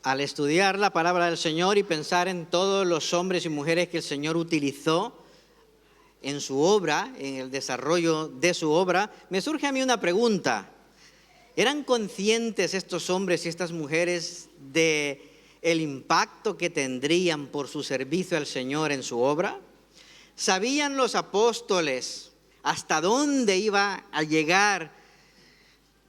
Al estudiar la palabra del Señor y pensar en todos los hombres y mujeres que el Señor utilizó en su obra, en el desarrollo de su obra, me surge a mí una pregunta. ¿Eran conscientes estos hombres y estas mujeres de el impacto que tendrían por su servicio al Señor en su obra? ¿Sabían los apóstoles hasta dónde iba a llegar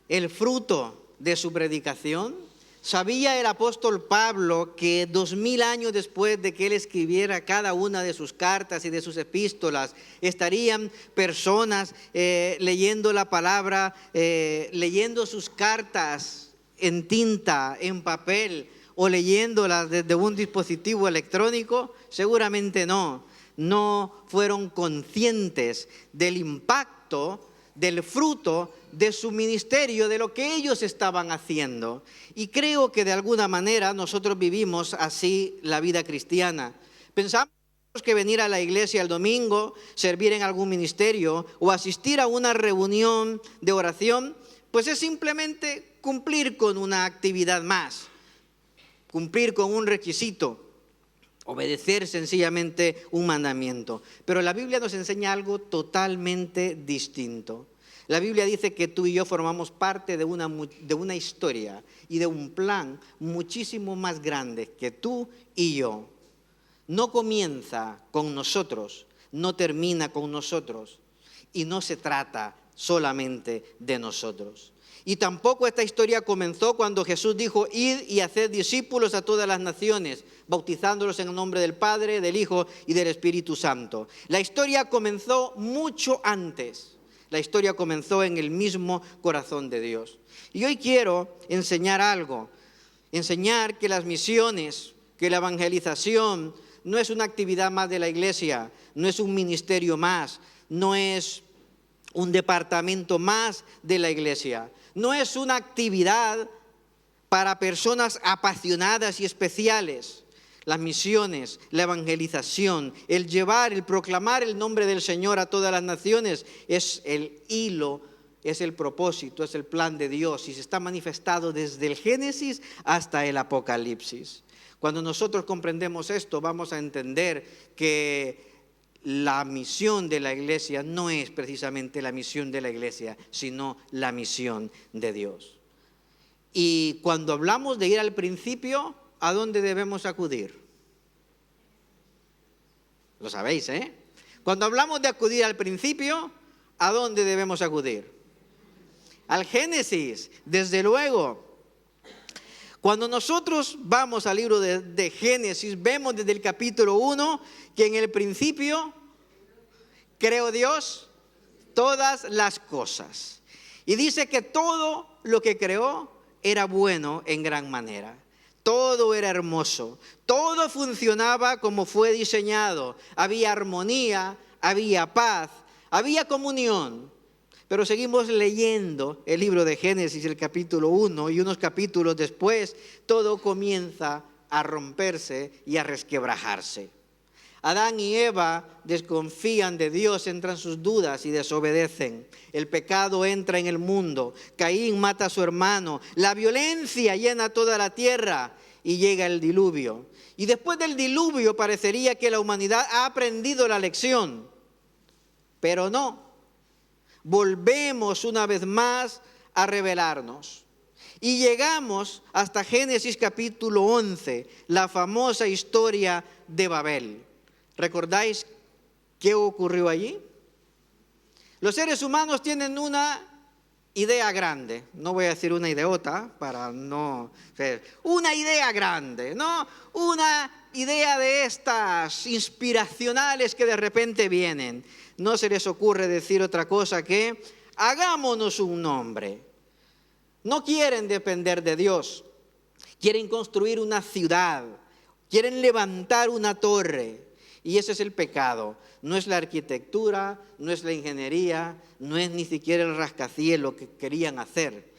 el fruto de su predicación? ¿Sabía el apóstol Pablo que 2000 años después de que él escribiera cada una de sus cartas y de sus epístolas, estarían personas leyendo la palabra, leyendo sus cartas en tinta, en papel, o leyéndolas desde un dispositivo electrónico? Seguramente no. No fueron conscientes del impacto, del fruto de su ministerio, de lo que ellos estaban haciendo. Y creo que de alguna manera nosotros vivimos así la vida cristiana. Pensamos que venir a la iglesia el domingo, servir en algún ministerio o asistir a una reunión de oración, pues es simplemente cumplir con una actividad más, cumplir con un requisito, obedecer sencillamente un mandamiento. Pero la Biblia nos enseña algo totalmente distinto. La Biblia dice que tú y yo formamos parte de una historia y de un plan muchísimo más grande que tú y yo. No comienza con nosotros, no termina con nosotros y no se trata solamente de nosotros. Y tampoco esta historia comenzó cuando Jesús dijo: id y haced discípulos a todas las naciones, bautizándolos en el nombre del Padre, del Hijo y del Espíritu Santo. La historia comenzó mucho antes. La historia comenzó en el mismo corazón de Dios. Y hoy quiero enseñar algo, enseñar que las misiones, que la evangelización no es una actividad más de la iglesia, no es un ministerio más, no es un departamento más de la iglesia. No es una actividad para personas apasionadas y especiales. Las misiones, la evangelización, el llevar, el proclamar el nombre del Señor a todas las naciones es el hilo, es el propósito, es el plan de Dios y se está manifestado desde el Génesis hasta el Apocalipsis. Cuando nosotros comprendemos esto, vamos a entender que la misión de la iglesia no es precisamente la misión de la iglesia, sino la misión de Dios. Y cuando hablamos de ir al principio, ¿a dónde debemos acudir? Lo sabéis, ¿eh? Cuando hablamos de acudir al principio, ¿a dónde debemos acudir? Al Génesis, desde luego. Cuando nosotros vamos al libro de Génesis, vemos desde el capítulo 1 que en el principio creó Dios todas las cosas. Y dice que todo lo que creó era bueno en gran manera. Todo era hermoso, todo funcionaba como fue diseñado. Había armonía, había paz, había comunión. Pero seguimos leyendo el libro de Génesis, el capítulo 1, y unos capítulos después, todo comienza a romperse y a resquebrajarse. Adán y Eva desconfían de Dios, entran sus dudas y desobedecen. El pecado entra en el mundo. Caín mata a su hermano. La violencia llena toda la tierra y llega el diluvio. Y después del diluvio parecería que la humanidad ha aprendido la lección, pero no. Volvemos una vez más a rebelarnos. Y llegamos hasta Génesis capítulo 11, la famosa historia de Babel. ¿Recordáis qué ocurrió allí? Los seres humanos tienen una idea grande. No voy a decir una ideota para no... Una idea grande, ¿no? Una idea de estas inspiracionales que de repente vienen. No se les ocurre decir otra cosa que hagámonos un nombre. No quieren depender de Dios. Quieren construir una ciudad. Quieren levantar una torre. Y ese es el pecado. No es la arquitectura, no es la ingeniería, no es ni siquiera el rascacielos que querían hacer.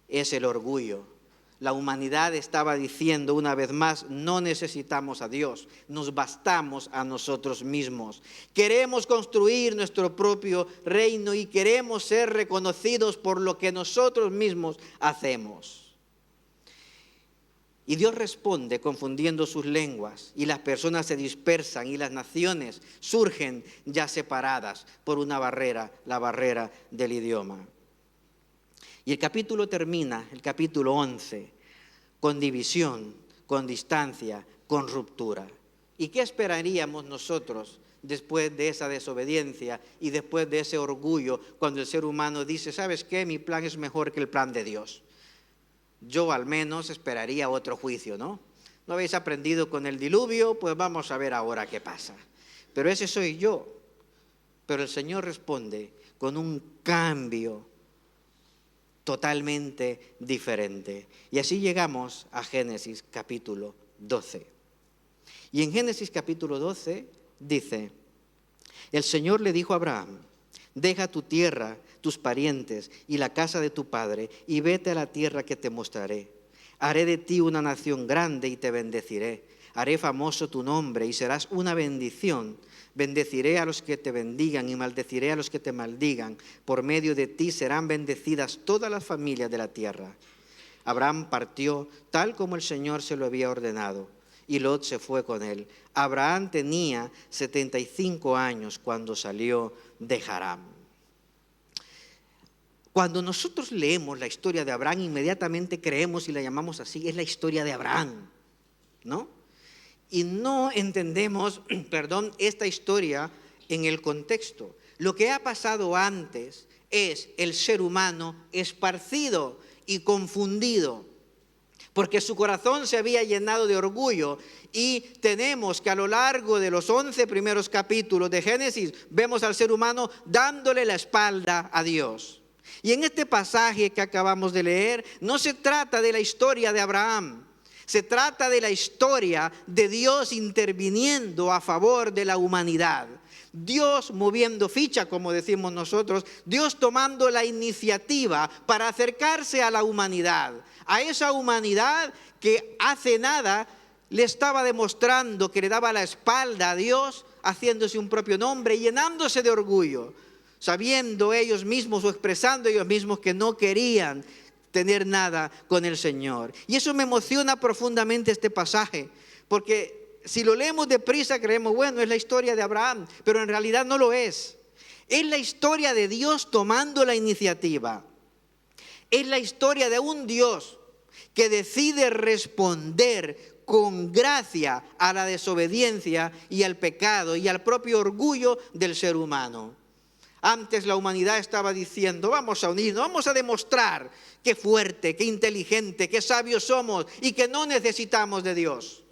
Es el orgullo. La humanidad estaba diciendo una vez más: no necesitamos a Dios, nos bastamos a nosotros mismos. Queremos construir nuestro propio reino y queremos ser reconocidos por lo que nosotros mismos hacemos. Y Dios responde confundiendo sus lenguas, y las personas se dispersan y las naciones surgen ya separadas por una barrera, la barrera del idioma. Y el capítulo termina, el capítulo 11, con división, con distancia, con ruptura. ¿Y qué esperaríamos nosotros después de esa desobediencia y después de ese orgullo cuando el ser humano dice, ¿sabes qué? Mi plan es mejor que el plan de Dios. Yo al menos esperaría otro juicio, ¿no? ¿No habéis aprendido con el diluvio? Pues vamos a ver ahora qué pasa. Pero ese soy yo. Pero el Señor responde con un cambio totalmente diferente. Y así llegamos a Génesis capítulo 12. Y en Génesis capítulo 12 dice, el Señor le dijo a Abraham, deja tu tierra, tus parientes y la casa de tu padre y vete a la tierra que te mostraré. Haré de ti una nación grande y te bendeciré. Haré famoso tu nombre y serás una bendición. Bendeciré a los que te bendigan y maldeciré a los que te maldigan. Por medio de ti serán bendecidas todas las familias de la tierra. Abraham partió tal como el Señor se lo había ordenado, y Lot se fue con él. Abraham tenía 75 años cuando salió de Harán. Cuando nosotros leemos la historia de Abraham, inmediatamente creemos y la llamamos así, es la historia de Abraham, ¿no? Y no entendemos, esta historia en el contexto. Lo que ha pasado antes es el ser humano esparcido y confundido, porque su corazón se había llenado de orgullo. Y tenemos que a lo largo de los 11 primeros capítulos de Génesis, vemos al ser humano dándole la espalda a Dios. Y en este pasaje que acabamos de leer, no se trata de la historia de Abraham, se trata de la historia de Dios interviniendo a favor de la humanidad. Dios moviendo ficha, como decimos nosotros, Dios tomando la iniciativa para acercarse a la humanidad, a esa humanidad que hace nada le estaba demostrando que le daba la espalda a Dios, haciéndose un propio nombre, llenándose de orgullo, sabiendo ellos mismos o expresando ellos mismos que no querían tener nada con el Señor. Y eso me emociona profundamente este pasaje, porque si lo leemos deprisa creemos, bueno, es la historia de Abraham, pero en realidad no lo es. Es la historia de Dios tomando la iniciativa. Es la historia de un Dios que decide responder con gracia a la desobediencia y al pecado y al propio orgullo del ser humano. Antes la humanidad estaba diciendo, vamos a unirnos, vamos a demostrar qué fuerte, qué inteligente, qué sabios somos y que no necesitamos de Dios.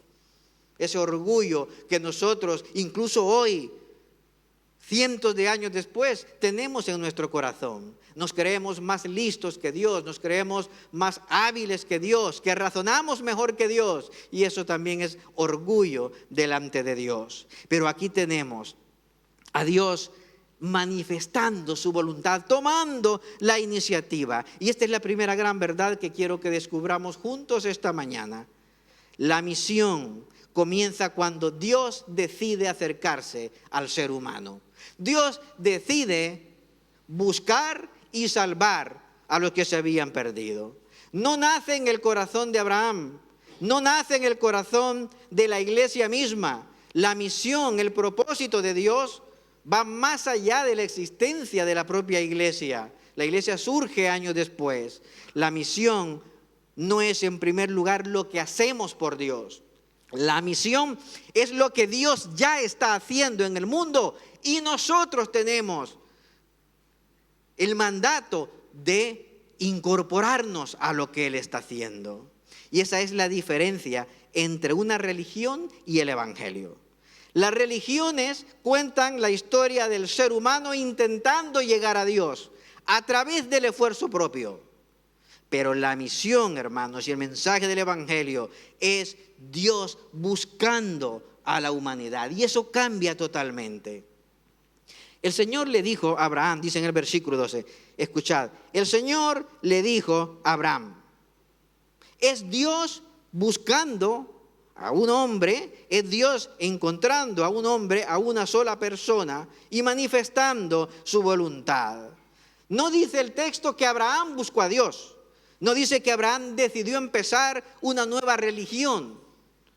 Ese orgullo que nosotros, incluso hoy, cientos de años después, tenemos en nuestro corazón. Nos creemos más listos que Dios, nos creemos más hábiles que Dios, que razonamos mejor que Dios. Y eso también es orgullo delante de Dios. Pero aquí tenemos a Dios manifestando su voluntad, tomando la iniciativa. Y esta es la primera gran verdad que quiero que descubramos juntos esta mañana. La misión comienza cuando Dios decide acercarse al ser humano. Dios decide buscar y salvar a los que se habían perdido. No nace en el corazón de Abraham, no nace en el corazón de la iglesia misma. La misión, el propósito de Dios va más allá de la existencia de la propia iglesia. La iglesia surge años después. La misión no es en primer lugar lo que hacemos por Dios. La misión es lo que Dios ya está haciendo en el mundo y nosotros tenemos el mandato de incorporarnos a lo que Él está haciendo. Y esa es la diferencia entre una religión y el evangelio. Las religiones cuentan la historia del ser humano intentando llegar a Dios a través del esfuerzo propio. Pero la misión, hermanos, y el mensaje del evangelio es Dios buscando a la humanidad. Y eso cambia totalmente. El Señor le dijo a Abraham, dice en el versículo 12, escuchad, el Señor le dijo a Abraham, es Dios buscando a un hombre, es Dios encontrando a un hombre, a una sola persona y manifestando su voluntad. No dice el texto que Abraham buscó a Dios, No dice que Abraham decidió empezar una nueva religión.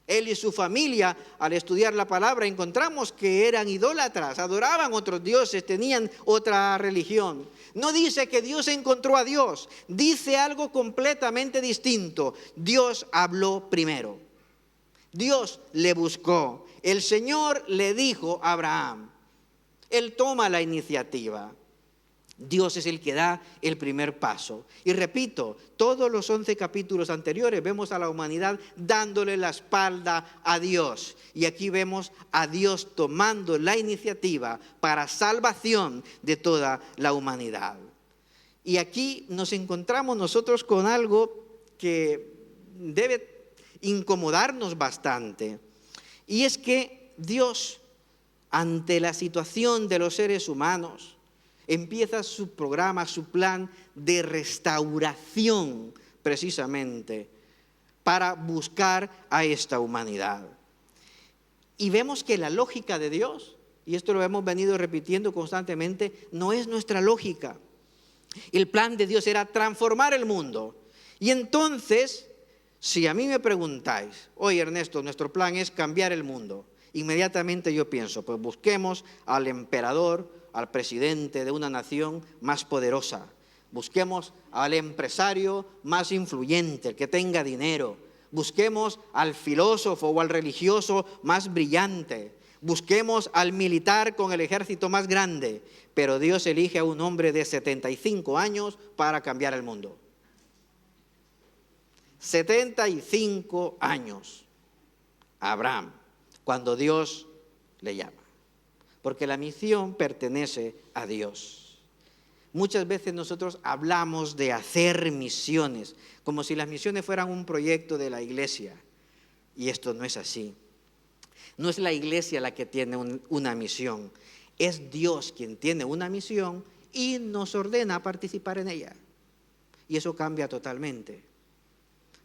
Él y su familia, al estudiar la palabra, encontramos que eran idólatras, adoraban otros dioses, tenían otra religión. No dice que Dios encontró a Dios, dice algo completamente distinto. Dios habló primero. Dios le buscó. El Señor le dijo a Abraham. Él toma la iniciativa. Dios es el que da el primer paso. Y repito, todos los 11 capítulos anteriores vemos a la humanidad dándole la espalda a Dios. Y aquí vemos a Dios tomando la iniciativa para salvación de toda la humanidad. Y aquí nos encontramos nosotros con algo que debe incomodarnos bastante. Y es que Dios, ante la situación de los seres humanos, empieza su programa, su plan de restauración, precisamente, para buscar a esta humanidad. Y vemos que la lógica de Dios, y esto lo hemos venido repitiendo constantemente, no es nuestra lógica. El plan de Dios era transformar el mundo. Y entonces, si a mí me preguntáis, oye Ernesto, nuestro plan es cambiar el mundo, inmediatamente yo pienso, pues busquemos al emperador, al presidente de una nación más poderosa. Busquemos al empresario más influyente, el que tenga dinero. Busquemos al filósofo o al religioso más brillante. Busquemos al militar con el ejército más grande. Pero Dios elige a un hombre de 75 años para cambiar el mundo. 75 años. Abraham, cuando Dios le llama. Porque la misión pertenece a Dios. Muchas veces nosotros hablamos de hacer misiones, como si las misiones fueran un proyecto de la iglesia. Y esto no es así. No es la iglesia la que tiene una misión. Es Dios quien tiene una misión y nos ordena participar en ella. Y eso cambia totalmente.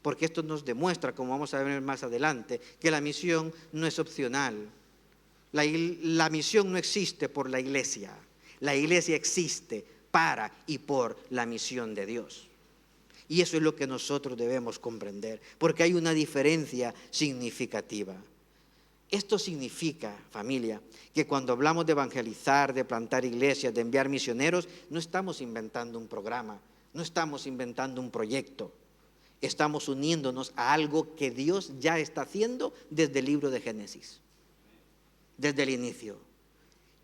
Porque esto nos demuestra, como vamos a ver más adelante, que la misión no es opcional. La misión no existe por la iglesia. La iglesia existe para y por la misión de Dios. Y eso es lo que nosotros debemos comprender, porque hay una diferencia significativa. Esto significa, familia, que cuando hablamos de evangelizar, de plantar iglesias, de enviar misioneros, no estamos inventando un programa, no estamos inventando un proyecto. Estamos uniéndonos a algo que Dios ya está haciendo desde el libro de Génesis. Desde el inicio.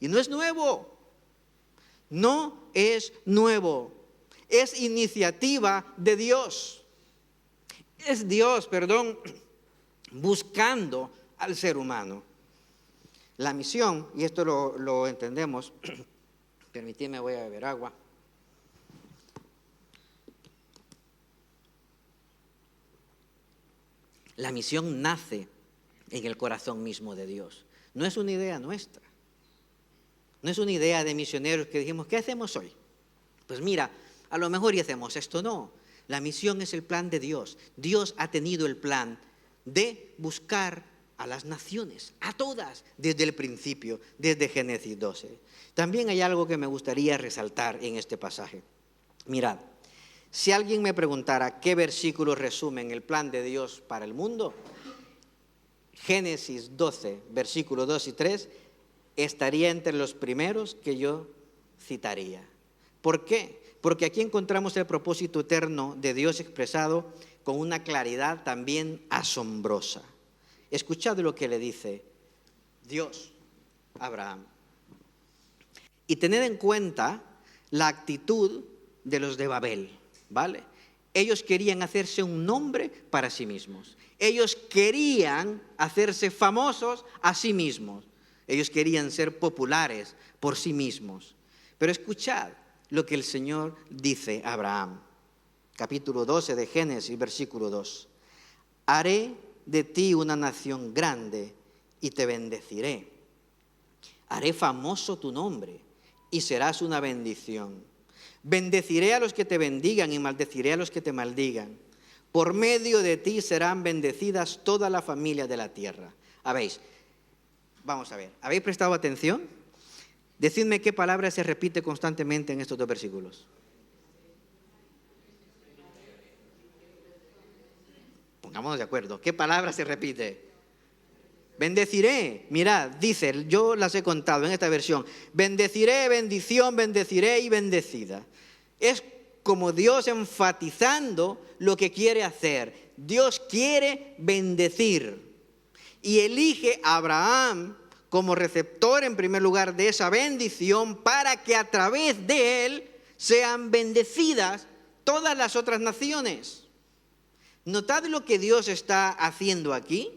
Y no es nuevo. No es nuevo. Es iniciativa de Dios. Es Dios, buscando al ser humano. La misión, y esto lo entendemos, permitidme, voy a beber agua. La misión nace en el corazón mismo de Dios. No es una idea nuestra. No es una idea de misioneros que dijimos, ¿qué hacemos hoy? Pues mira, a lo mejor y hacemos esto. No, la misión es el plan de Dios. Dios ha tenido el plan de buscar a las naciones, a todas, desde el principio, desde Génesis 12. También hay algo que me gustaría resaltar en este pasaje. Mirad, si alguien me preguntara qué versículos resumen el plan de Dios para el mundo, Génesis 12, versículos 2 y 3, estaría entre los primeros que yo citaría. ¿Por qué? Porque aquí encontramos el propósito eterno de Dios expresado con una claridad también asombrosa. Escuchad lo que le dice Dios a Abraham. Y tened en cuenta la actitud de los de Babel, ¿vale? Ellos querían hacerse un nombre para sí mismos. Ellos querían hacerse famosos a sí mismos. Ellos querían ser populares por sí mismos. Pero escuchad lo que el Señor dice a Abraham. Capítulo 12 de Génesis, versículo 2. Haré de ti una nación grande y te bendeciré. Haré famoso tu nombre y serás una bendición. Bendeciré a los que te bendigan y maldeciré a los que te maldigan. Por medio de ti serán bendecidas toda la familia de la tierra. Vamos a ver, ¿habéis prestado atención? Decidme qué palabra se repite constantemente en estos dos versículos. Pongámonos de acuerdo. ¿Qué palabra se repite? Bendeciré. Mirad, dice, yo las he contado en esta versión. Bendeciré, bendición, bendeciré y bendecida. Es como Dios enfatizando lo que quiere hacer. Dios quiere bendecir. Y elige a Abraham como receptor en primer lugar de esa bendición para que a través de él sean bendecidas todas las otras naciones. Notad lo que Dios está haciendo aquí.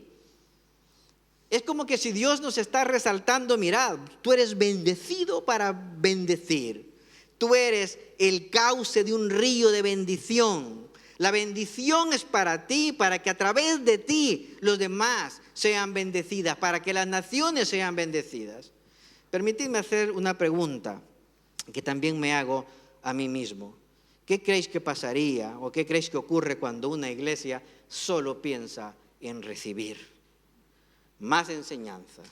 Es como que si Dios nos está resaltando, mirad, tú eres bendecido para bendecir. Tú eres el cauce de un río de bendición. La bendición es para ti, para que a través de ti los demás sean bendecidas, para que las naciones sean bendecidas. Permitidme hacer una pregunta que también me hago a mí mismo. ¿Qué creéis que pasaría o qué creéis que ocurre cuando una iglesia solo piensa en recibir? Más enseñanza,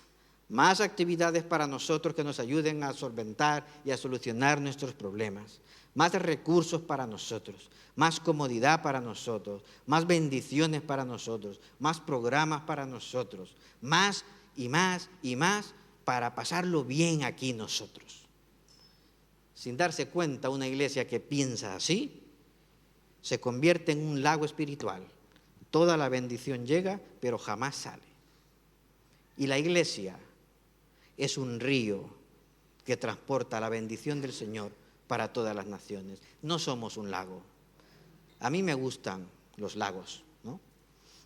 más actividades para nosotros que nos ayuden a solventar y a solucionar nuestros problemas, más recursos para nosotros, más comodidad para nosotros, más bendiciones para nosotros, más programas para nosotros, más y más y más para pasarlo bien aquí nosotros. Sin darse cuenta, una iglesia que piensa así se convierte en un lago espiritual. Toda la bendición llega, pero jamás sale. Y la iglesia es un río que transporta la bendición del Señor para todas las naciones. No somos un lago. A mí me gustan los lagos, ¿no?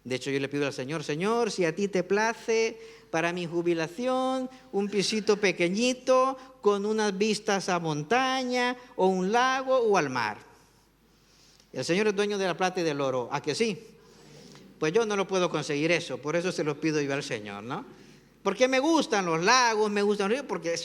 De hecho, yo le pido al Señor, Señor, si a ti te place, para mi jubilación, un pisito pequeñito con unas vistas a montaña o un lago o al mar. El Señor es dueño de la plata y del oro, ¿a que sí? Pues yo no lo puedo conseguir eso, por eso se lo pido yo al Señor, ¿no? Porque me gustan los lagos, me gustan los ríos, porque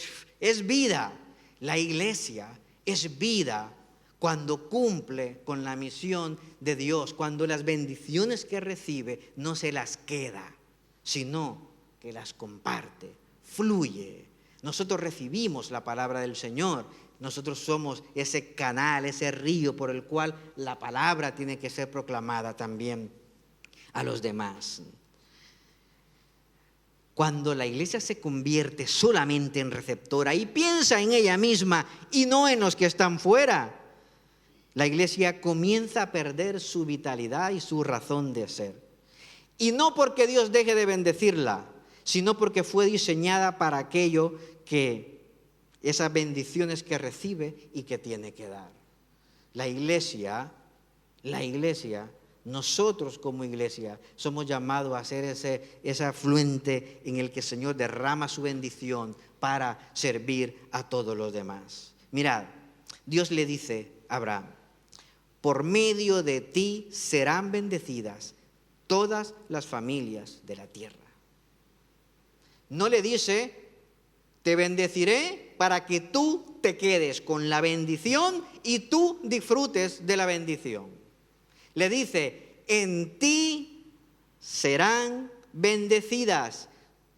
es vida. La iglesia es vida cuando cumple con la misión de Dios, cuando las bendiciones que recibe no se las queda, sino que las comparte, fluye. Nosotros recibimos la palabra del Señor, nosotros somos ese canal, ese río por el cual la palabra tiene que ser proclamada también a los demás. Cuando la iglesia se convierte solamente en receptora y piensa en ella misma y no en los que están fuera, la iglesia comienza a perder su vitalidad y su razón de ser. Y no porque Dios deje de bendecirla, sino porque fue diseñada para aquello que, esas bendiciones que recibe y que tiene que dar. La iglesia, nosotros como iglesia somos llamados a ser ese afluente en el que el Señor derrama su bendición para servir a todos los demás. Mirad, Dios le dice a Abraham, por medio de ti serán bendecidas todas las familias de la tierra. No le dice, te bendeciré para que tú te quedes con la bendición y tú disfrutes de la bendición. Le dice, en ti serán bendecidas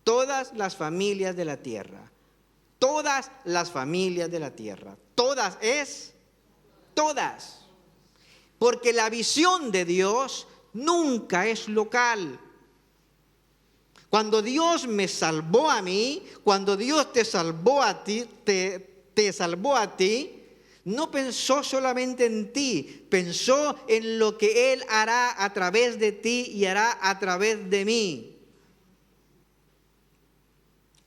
todas las familias de la tierra. Todas las familias de la tierra. Todas es todas. Porque la visión de Dios nunca es local. Cuando Dios me salvó a mí, cuando Dios te salvó a ti, te salvó a ti, no pensó solamente en ti, pensó en lo que Él hará a través de ti y hará a través de mí.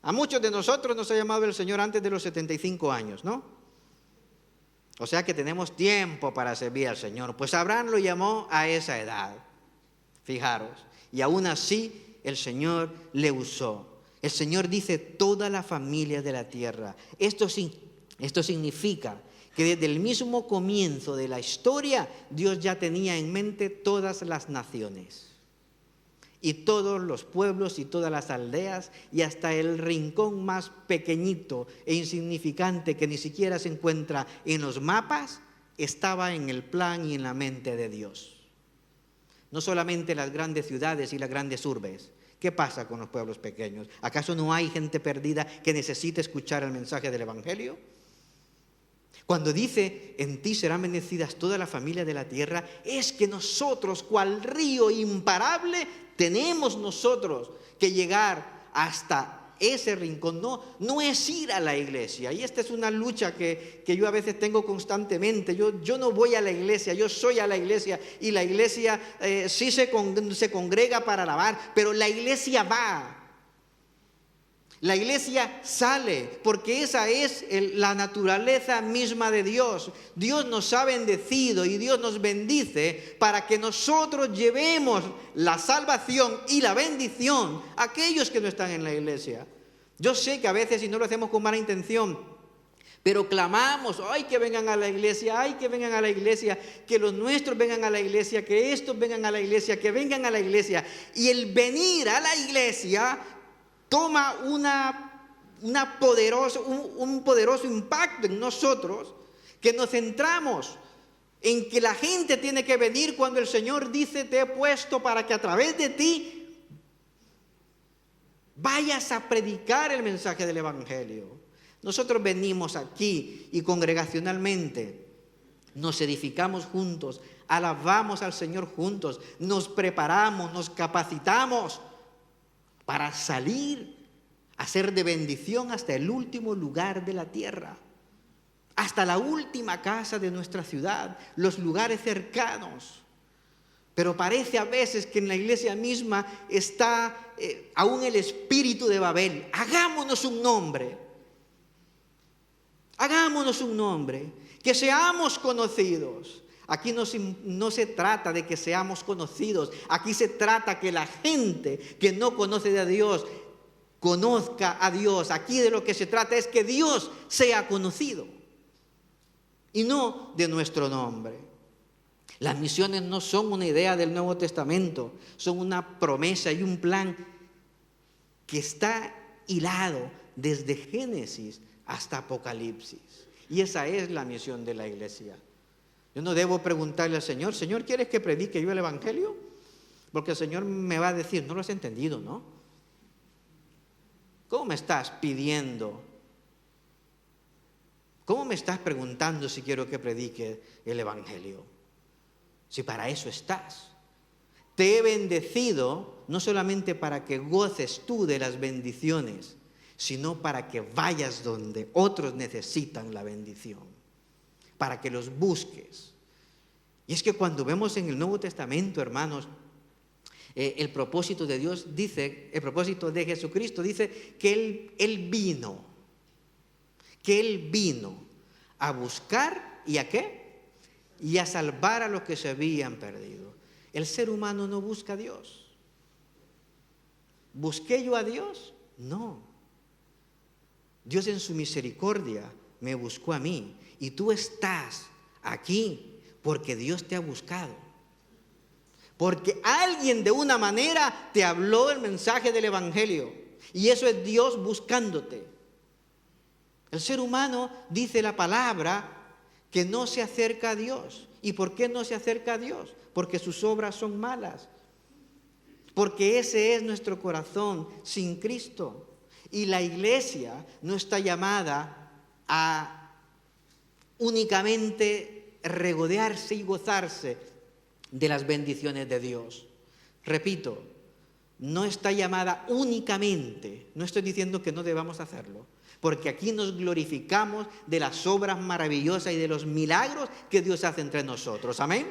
A muchos de nosotros nos ha llamado el Señor antes de los 75 años, ¿no? O sea que tenemos tiempo para servir al Señor. Pues Abraham lo llamó a esa edad, fijaros, y aún así el Señor le usó. El Señor dice toda la familia de la tierra. Esto significa que desde el mismo comienzo de la historia, Dios ya tenía en mente todas las naciones y todos los pueblos y todas las aldeas y hasta el rincón más pequeñito e insignificante que ni siquiera se encuentra en los mapas, estaba en el plan y en la mente de Dios. No solamente las grandes ciudades y las grandes urbes. ¿Qué pasa con los pueblos pequeños? ¿Acaso no hay gente perdida que necesite escuchar el mensaje del Evangelio? Cuando dice, en ti serán bendecidas todas las familias de la tierra, es que nosotros, cual río imparable, tenemos nosotros que llegar hasta ese rincón. No es ir a la iglesia. Y esta es una lucha que yo a veces tengo constantemente. Yo no voy a la iglesia, yo soy a la iglesia. Y la iglesia sí se congrega para alabar, pero la iglesia va. La iglesia sale, porque esa es la naturaleza misma de Dios. Dios nos ha bendecido y Dios nos bendice para que nosotros llevemos la salvación y la bendición a aquellos que no están en la iglesia. Yo sé que a veces, y no lo hacemos con mala intención, pero clamamos, ¡ay, que vengan a la iglesia! ¡Ay, que vengan a la iglesia! Que los nuestros vengan a la iglesia, que estos vengan a la iglesia, que vengan a la iglesia. Y el venir a la iglesia toma un poderoso impacto en nosotros, que nos centramos en que la gente tiene que venir cuando el Señor dice, te he puesto para que a través de ti vayas a predicar el mensaje del Evangelio. Nosotros venimos aquí y congregacionalmente nos edificamos juntos, alabamos al Señor juntos, nos preparamos, nos capacitamos para salir a ser de bendición hasta el último lugar de la tierra, hasta la última casa de nuestra ciudad, los lugares cercanos. Pero parece a veces que en la iglesia misma está aún el espíritu de Babel. Hagámonos un nombre, que seamos conocidos. Aquí no se trata de que seamos conocidos, aquí se trata que la gente que no conoce a Dios conozca a Dios. Aquí de lo que se trata es que Dios sea conocido y no de nuestro nombre. Las misiones no son una idea del Nuevo Testamento, son una promesa y un plan que está hilado desde Génesis hasta Apocalipsis. Y esa es la misión de la iglesia. Yo no debo preguntarle al Señor, Señor, ¿quieres que predique yo el Evangelio? Porque el Señor me va a decir, no lo has entendido, ¿no? ¿Cómo me estás pidiendo? ¿Cómo me estás preguntando si quiero que predique el Evangelio? Si para eso estás. Te he bendecido no solamente para que goces tú de las bendiciones, sino para que vayas donde otros necesitan la bendición, para que los busques. Y es que cuando vemos en el Nuevo Testamento, hermanos, el propósito de Dios dice, el propósito de Jesucristo dice que Él vino a buscar, ¿y a qué? Y a salvar a los que se habían perdido. El ser humano no busca a Dios. ¿Busqué yo a Dios? No. Dios en su misericordia me buscó a mí. Y tú estás aquí porque Dios te ha buscado. Porque alguien de una manera te habló el mensaje del Evangelio. Y eso es Dios buscándote. El ser humano, dice la palabra, que no se acerca a Dios. ¿Y por qué no se acerca a Dios? Porque sus obras son malas. Porque ese es nuestro corazón sin Cristo. Y la iglesia no está llamada a únicamente regodearse y gozarse de las bendiciones de Dios. Repito, no está llamada únicamente, no estoy diciendo que no debamos hacerlo, porque aquí nos glorificamos de las obras maravillosas y de los milagros que Dios hace entre nosotros. Amén.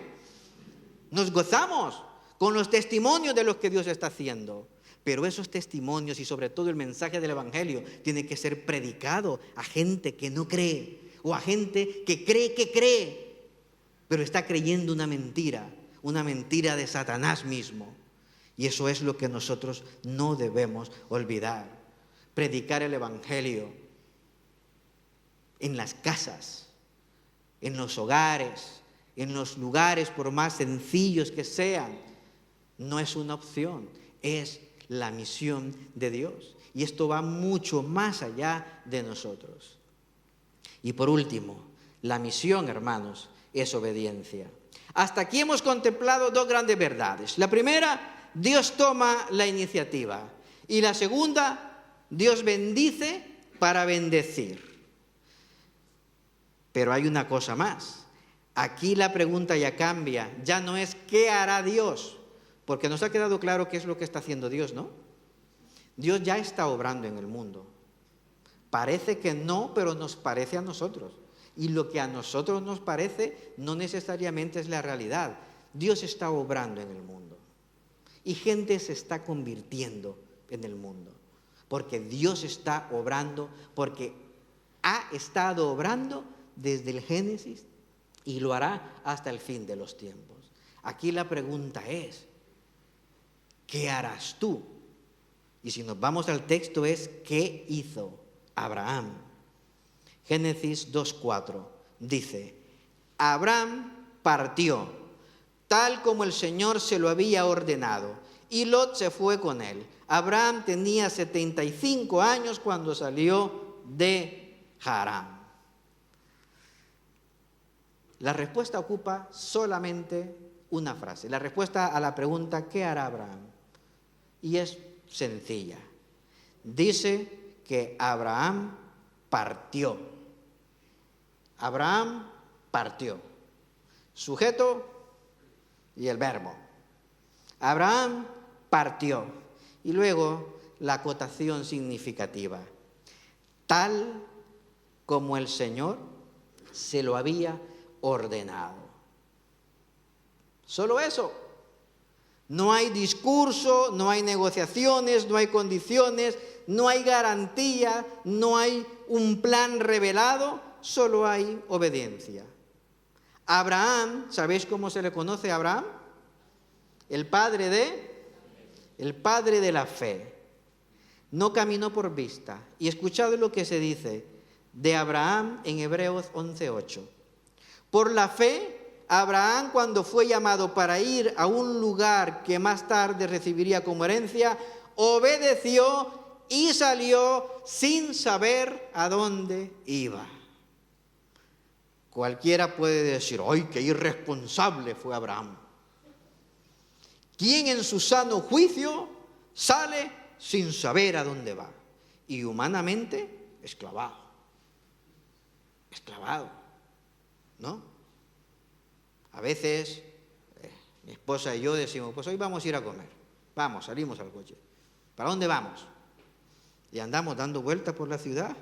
Nos gozamos con los testimonios de lo que Dios está haciendo. Pero esos testimonios y sobre todo el mensaje del Evangelio tiene que ser predicado a gente que no cree o a gente que cree, pero está creyendo una mentira de Satanás mismo. Y eso es lo que nosotros no debemos olvidar. Predicar el Evangelio en las casas, en los hogares, en los lugares por más sencillos que sean, no es una opción, es la misión de Dios. Y esto va mucho más allá de nosotros. Y por último, la misión, hermanos, es obediencia. Hasta aquí hemos contemplado dos grandes verdades. La primera, Dios toma la iniciativa. Y la segunda, Dios bendice para bendecir. Pero hay una cosa más. Aquí la pregunta ya cambia. Ya no es ¿qué hará Dios? Porque nos ha quedado claro qué es lo que está haciendo Dios, ¿no? Dios ya está obrando en el mundo. Parece que no, pero nos parece a nosotros. Y lo que a nosotros nos parece no necesariamente es la realidad. Dios está obrando en el mundo. Y gente se está convirtiendo en el mundo. Porque Dios está obrando, porque ha estado obrando desde el Génesis y lo hará hasta el fin de los tiempos. Aquí la pregunta es, ¿qué harás tú? Y si nos vamos al texto es, ¿qué hizo Abraham? Génesis 2:4 dice, Abraham partió, tal como el Señor se lo había ordenado, y Lot se fue con él. Abraham tenía 75 años cuando salió de Harán. La respuesta ocupa solamente una frase. La respuesta a la pregunta, ¿qué hará Abraham? Y es sencilla. Dice que Abraham partió. Abraham partió. Sujeto y el verbo. Abraham partió. Y luego la acotación significativa. Tal como el Señor se lo había ordenado. Solo eso. No hay discurso, no hay negociaciones, no hay condiciones, no hay garantía, no hay un plan revelado, solo hay obediencia. Abraham, ¿sabéis cómo se le conoce a Abraham? El padre de la fe. No caminó por vista. Y escuchad lo que se dice de Abraham en Hebreos 11:8. Por la fe, Abraham, cuando fue llamado para ir a un lugar que más tarde recibiría como herencia, obedeció y salió sin saber a dónde iba. Cualquiera puede decir, ¡ay, qué irresponsable fue Abraham! ¿Quién en su sano juicio sale sin saber a dónde va? Y humanamente, esclavado, ¿no? A veces mi esposa y yo decimos, pues hoy vamos a ir a comer. Vamos, salimos al coche. ¿Para dónde vamos? Y andamos dando vueltas por la ciudad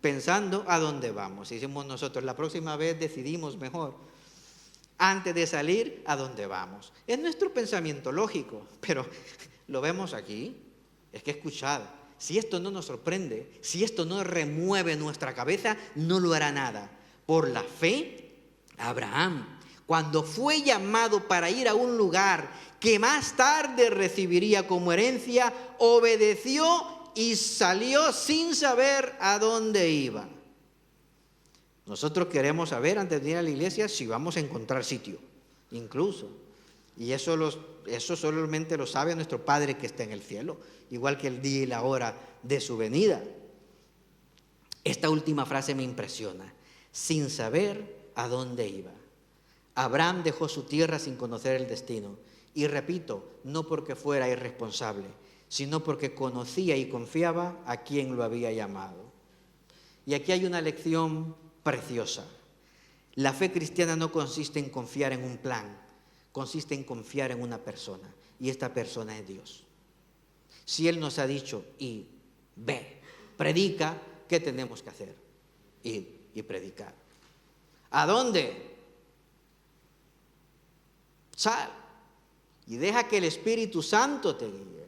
pensando a dónde vamos. Y decimos nosotros, la próxima vez decidimos mejor, antes de salir, a dónde vamos. Es nuestro pensamiento lógico, pero lo vemos aquí. Es que escuchad, si esto no nos sorprende, si esto no remueve nuestra cabeza, no lo hará nada. Por la fe, Abraham, cuando fue llamado para ir a un lugar que más tarde recibiría como herencia, obedeció y salió sin saber a dónde iba. Nosotros queremos saber antes de ir a la iglesia si vamos a encontrar sitio, incluso. Y eso solamente lo sabe nuestro Padre que está en el cielo, igual que el día y la hora de su venida. Esta última frase me impresiona, sin saber a dónde iba. Abraham dejó su tierra sin conocer el destino. Y repito, no porque fuera irresponsable, sino porque conocía y confiaba a quien lo había llamado. Y aquí hay una lección preciosa. La fe cristiana no consiste en confiar en un plan, consiste en confiar en una persona. Y esta persona es Dios. Si Él nos ha dicho, y ve, predica, ¿qué tenemos que hacer? Ir y predicar. ¿A dónde? Sal y deja que el Espíritu Santo te guíe.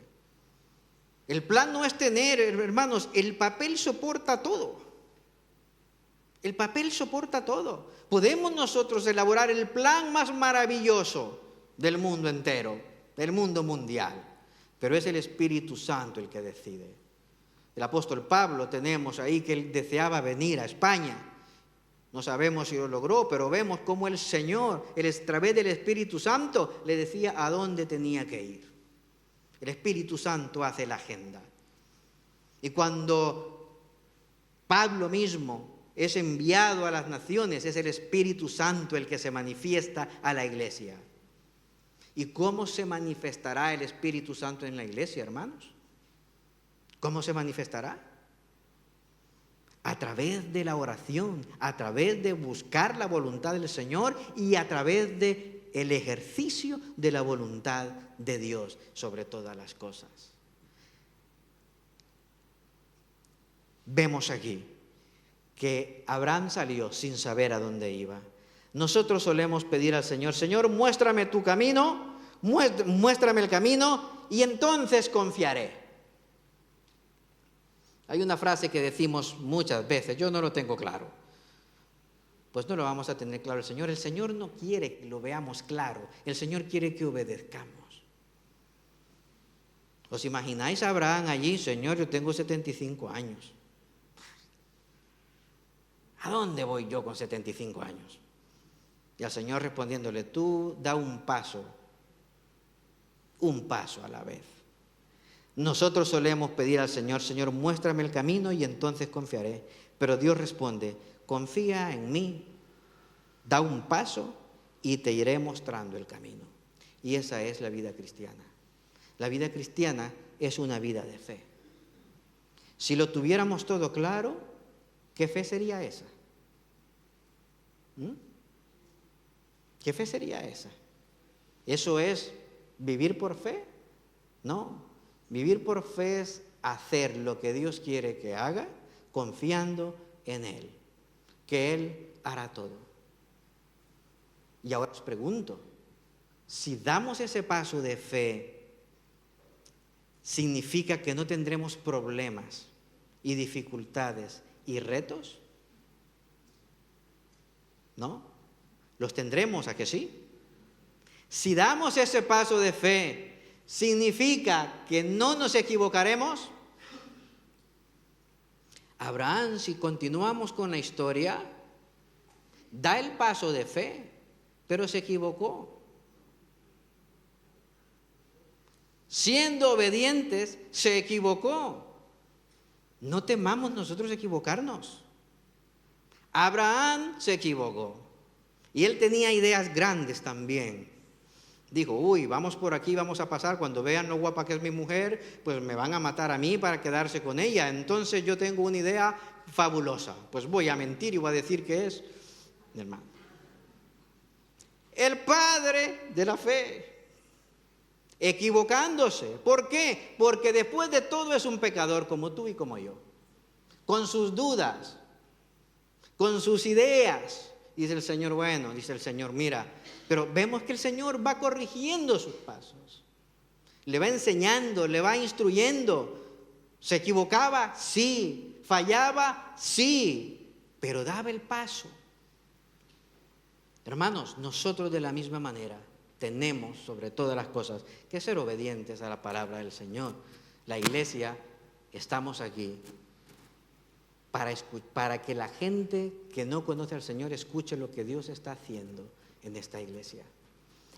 El plan no es tener, hermanos, el papel soporta todo. El papel soporta todo. Podemos nosotros elaborar el plan más maravilloso del mundo entero, del mundo mundial, pero es el Espíritu Santo el que decide. El apóstol Pablo tenemos ahí que él deseaba venir a España. No sabemos si lo logró, pero vemos cómo el Señor, a través del Espíritu Santo, le decía a dónde tenía que ir. El Espíritu Santo hace la agenda. Y cuando Pablo mismo es enviado a las naciones, es el Espíritu Santo el que se manifiesta a la iglesia. ¿Y cómo se manifestará el Espíritu Santo en la iglesia, hermanos? ¿Cómo se manifestará? a través de la oración, a través de buscar la voluntad del Señor y a través de el ejercicio de la voluntad de Dios sobre todas las cosas. Vemos aquí que Abraham salió sin saber a dónde iba. Nosotros solemos pedir al Señor: Señor, muéstrame tu camino, muéstrame el camino y entonces confiaré. Hay una frase que decimos muchas veces: yo no lo tengo claro. Pues no lo vamos a tener claro el Señor. El Señor no quiere que lo veamos claro. El Señor quiere que obedezcamos. ¿Os imagináis a Abraham allí? Señor, yo tengo 75 años. ¿A dónde voy yo con 75 años? Y al Señor respondiéndole: tú da un paso a la vez. Nosotros solemos pedir al Señor: Señor, muéstrame el camino y entonces confiaré. Pero Dios responde: confía en mí, da un paso y te iré mostrando el camino. Y esa es la vida cristiana. La vida cristiana es una vida de fe. Si lo tuviéramos todo claro, ¿qué fe sería esa? ¿Qué fe sería esa? ¿Eso es vivir por fe? No. Vivir por fe es hacer lo que Dios quiere que haga, confiando en Él, que Él hará todo. Y ahora os pregunto, si damos ese paso de fe, ¿significa que no tendremos problemas y dificultades y retos? ¿No? ¿Los tendremos, a que sí? Si damos ese paso de fe, ¿significa que no nos equivocaremos? Abraham, si continuamos con la historia, da el paso de fe, pero se equivocó. Siendo obedientes, se equivocó. No temamos nosotros equivocarnos. Abraham se equivocó. Y él tenía ideas grandes también. Dijo: uy, vamos por aquí, vamos a pasar. Cuando vean lo guapa que es mi mujer, pues me van a matar a mí para quedarse con ella. Entonces yo tengo una idea fabulosa. Pues voy a mentir y voy a decir que es mi hermano. El padre de la fe. Equivocándose. ¿Por qué? Porque después de todo es un pecador como tú y como yo. Con sus dudas, con sus ideas. Dice el Señor: bueno, dice el Señor, mira. Pero vemos que el Señor va corrigiendo sus pasos. Le va enseñando, le va instruyendo. ¿Se equivocaba? Sí. ¿Fallaba? Sí. Pero daba el paso. Hermanos, nosotros de la misma manera tenemos, sobre todas las cosas, que ser obedientes a la palabra del Señor. La iglesia, estamos aquí para que la gente que no conoce al Señor escuche lo que Dios está haciendo en esta iglesia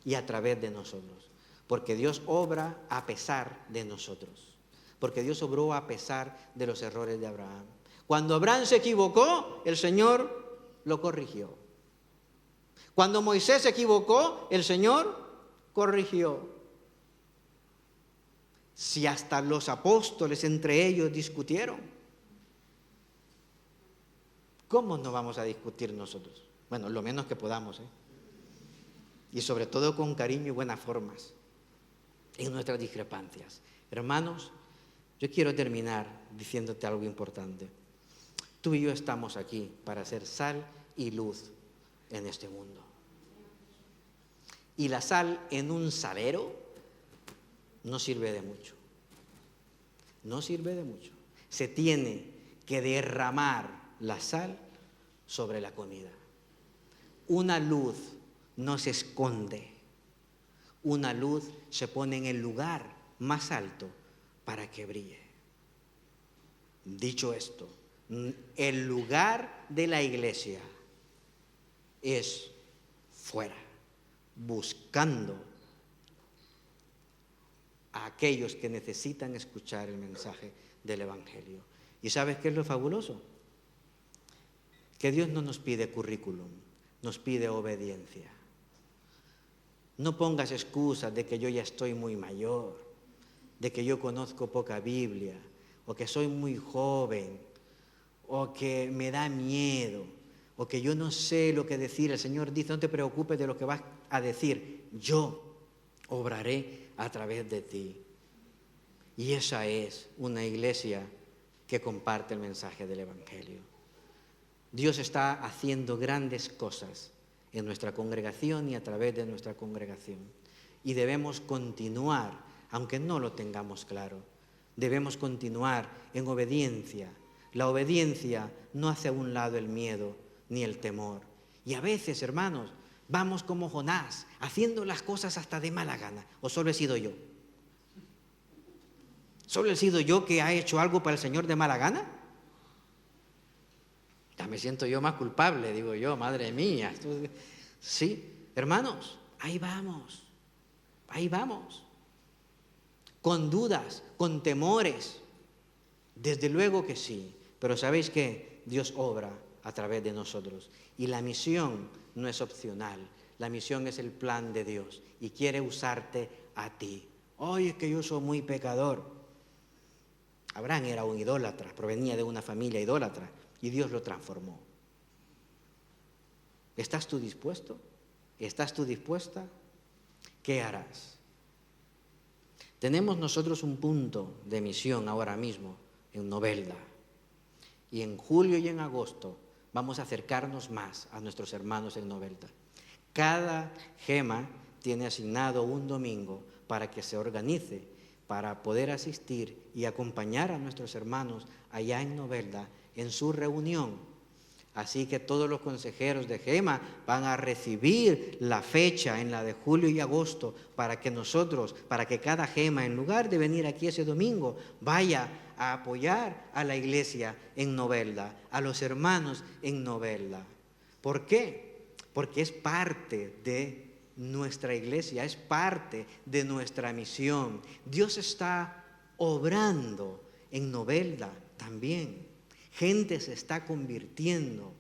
y a través de nosotros. Porque Dios obra a pesar de nosotros. Porque Dios obró a pesar de los errores de Abraham. Cuando Abraham se equivocó, el Señor lo corrigió. Cuando Moisés se equivocó, el Señor corrigió. Si hasta los apóstoles entre ellos discutieron, ¿cómo no vamos a discutir nosotros? Bueno, lo menos que podamos, y sobre todo con cariño y buenas formas en nuestras discrepancias. Hermanos, yo quiero terminar diciéndote algo importante. Tú y yo estamos aquí para ser sal y luz en este mundo. Y la sal en un salero no sirve de mucho. No sirve de mucho. Se tiene que derramar la sal sobre la comida. Una luz no se esconde. Una luz se pone en el lugar más alto para que brille. Dicho esto, el lugar de la iglesia es fuera, buscando a aquellos que necesitan escuchar el mensaje del Evangelio. ¿Y sabes qué es lo fabuloso? Que Dios no nos pide currículum, nos pide obediencia. No pongas excusas de que yo ya estoy muy mayor, de que yo conozco poca Biblia, o que soy muy joven, o que me da miedo, o que yo no sé lo que decir. El Señor dice, no te preocupes de lo que vas a decir, yo obraré a través de ti. Y esa es una iglesia que comparte el mensaje del Evangelio. Dios está haciendo grandes cosas en nuestra congregación y a través de nuestra congregación. Y debemos continuar, aunque no lo tengamos claro, debemos continuar en obediencia. La obediencia no hace a un lado el miedo ni el temor. Y a veces, hermanos, vamos como Jonás, haciendo las cosas hasta de mala gana. ¿O solo he sido yo? ¿Solo he sido yo que ha hecho algo para el Señor de mala gana? Ya me siento yo más culpable, digo yo, madre mía. Sí, hermanos, ahí vamos. Con dudas, con temores. Desde luego que sí, pero ¿sabéis qué? Dios obra a través de nosotros. Y la misión no es opcional, la misión es el plan de Dios y quiere usarte a ti. Oye, es que yo soy muy pecador. Abraham era un idólatra, provenía de una familia idólatra y Dios lo transformó. ¿Estás tú dispuesto? ¿Estás tú dispuesta? ¿Qué harás? Tenemos nosotros un punto de misión ahora mismo en Novelda. Y en julio y en agosto vamos a acercarnos más a nuestros hermanos en Novelda. Cada gema tiene asignado un domingo para que se organice, para poder asistir y acompañar a nuestros hermanos allá en Novelda en su reunión. Así que todos los consejeros de GEMA van a recibir la fecha en la de julio y agosto para que cada GEMA, en lugar de venir aquí ese domingo, vaya a apoyar a la iglesia en Novelda, a los hermanos en Novelda. ¿Por qué? Porque es parte de nuestra iglesia, es parte de nuestra misión. Dios está obrando en Novelda también. Gente se está convirtiendo.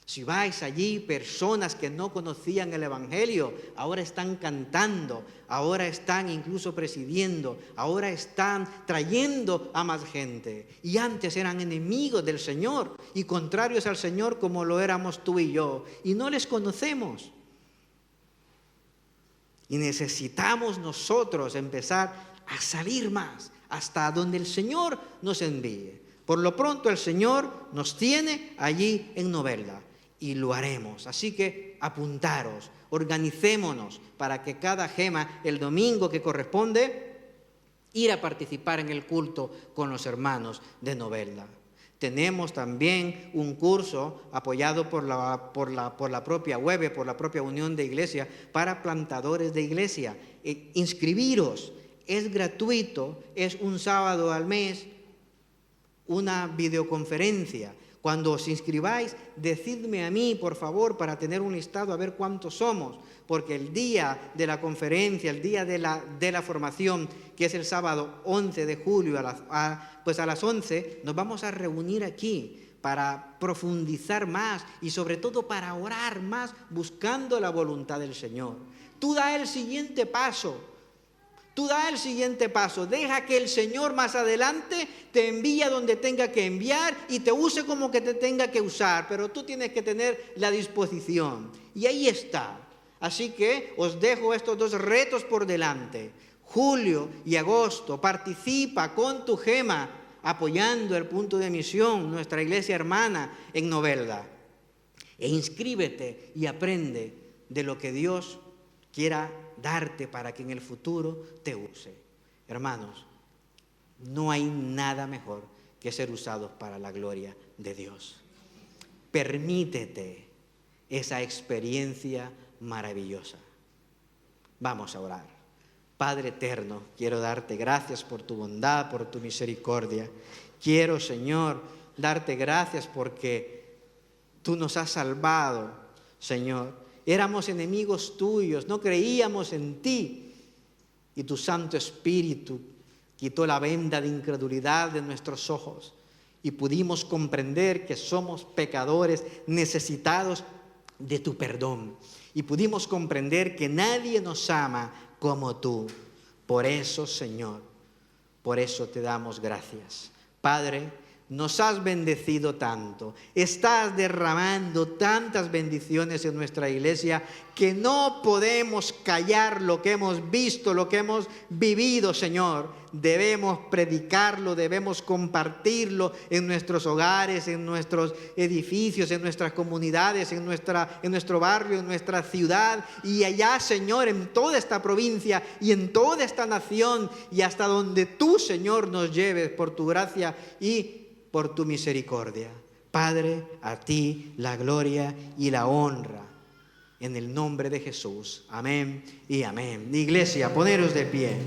Si vais allí, personas que no conocían el Evangelio, ahora están cantando, ahora están incluso presidiendo, ahora están trayendo a más gente. Y antes eran enemigos del Señor y contrarios al Señor como lo éramos tú y yo. Y no les conocemos. Y necesitamos nosotros empezar a salir más hasta donde el Señor nos envíe. Por lo pronto el Señor nos tiene allí en Novelda y lo haremos. Así que apuntaros, organicémonos para que cada gema, el domingo que corresponde, ir a participar en el culto con los hermanos de Novelda. Tenemos también un curso apoyado por la propia web, por la propia Unión de Iglesia, para plantadores de iglesia. Inscribiros, es gratuito, es un sábado al mes, una videoconferencia. Cuando os inscribáis, decidme a mí, por favor, para tener un listado a ver cuántos somos, porque el día de la conferencia, el día de la formación, que es el sábado 11 de julio a las 11, nos vamos a reunir aquí para profundizar más y sobre todo para orar más buscando la voluntad del Señor. Tú da el siguiente paso. Deja que el Señor más adelante te envíe a donde tenga que enviar y te use como que te tenga que usar, pero tú tienes que tener la disposición. Y ahí está. Así que os dejo estos dos retos por delante. Julio y agosto, participa con tu gema apoyando el punto de misión, nuestra iglesia hermana en Novelda. E inscríbete y aprende de lo que Dios quiera darte para que en el futuro te use. Hermanos, no hay nada mejor que ser usados para la gloria de Dios. Permítete esa experiencia maravillosa. Vamos a orar. Padre eterno, quiero darte gracias por tu bondad, por tu misericordia. Quiero, Señor, darte gracias porque tú nos has salvado, Señor. Éramos enemigos tuyos, no creíamos en ti. Y tu Santo Espíritu quitó la venda de incredulidad de nuestros ojos y pudimos comprender que somos pecadores necesitados de tu perdón. Y pudimos comprender que nadie nos ama como tú. Por eso, Señor, por eso te damos gracias. Padre, nos has bendecido tanto, estás derramando tantas bendiciones en nuestra iglesia que no podemos callar lo que hemos visto, lo que hemos vivido, Señor. Debemos predicarlo, debemos compartirlo en nuestros hogares, en nuestros edificios, en nuestras comunidades, en nuestro barrio, en nuestra ciudad y allá, Señor, en toda esta provincia y en toda esta nación y hasta donde tú, Señor, nos lleves por tu gracia y por tu misericordia. Padre, a ti la gloria y la honra. En el nombre de Jesús. Amén y amén. Iglesia, poneros de pie.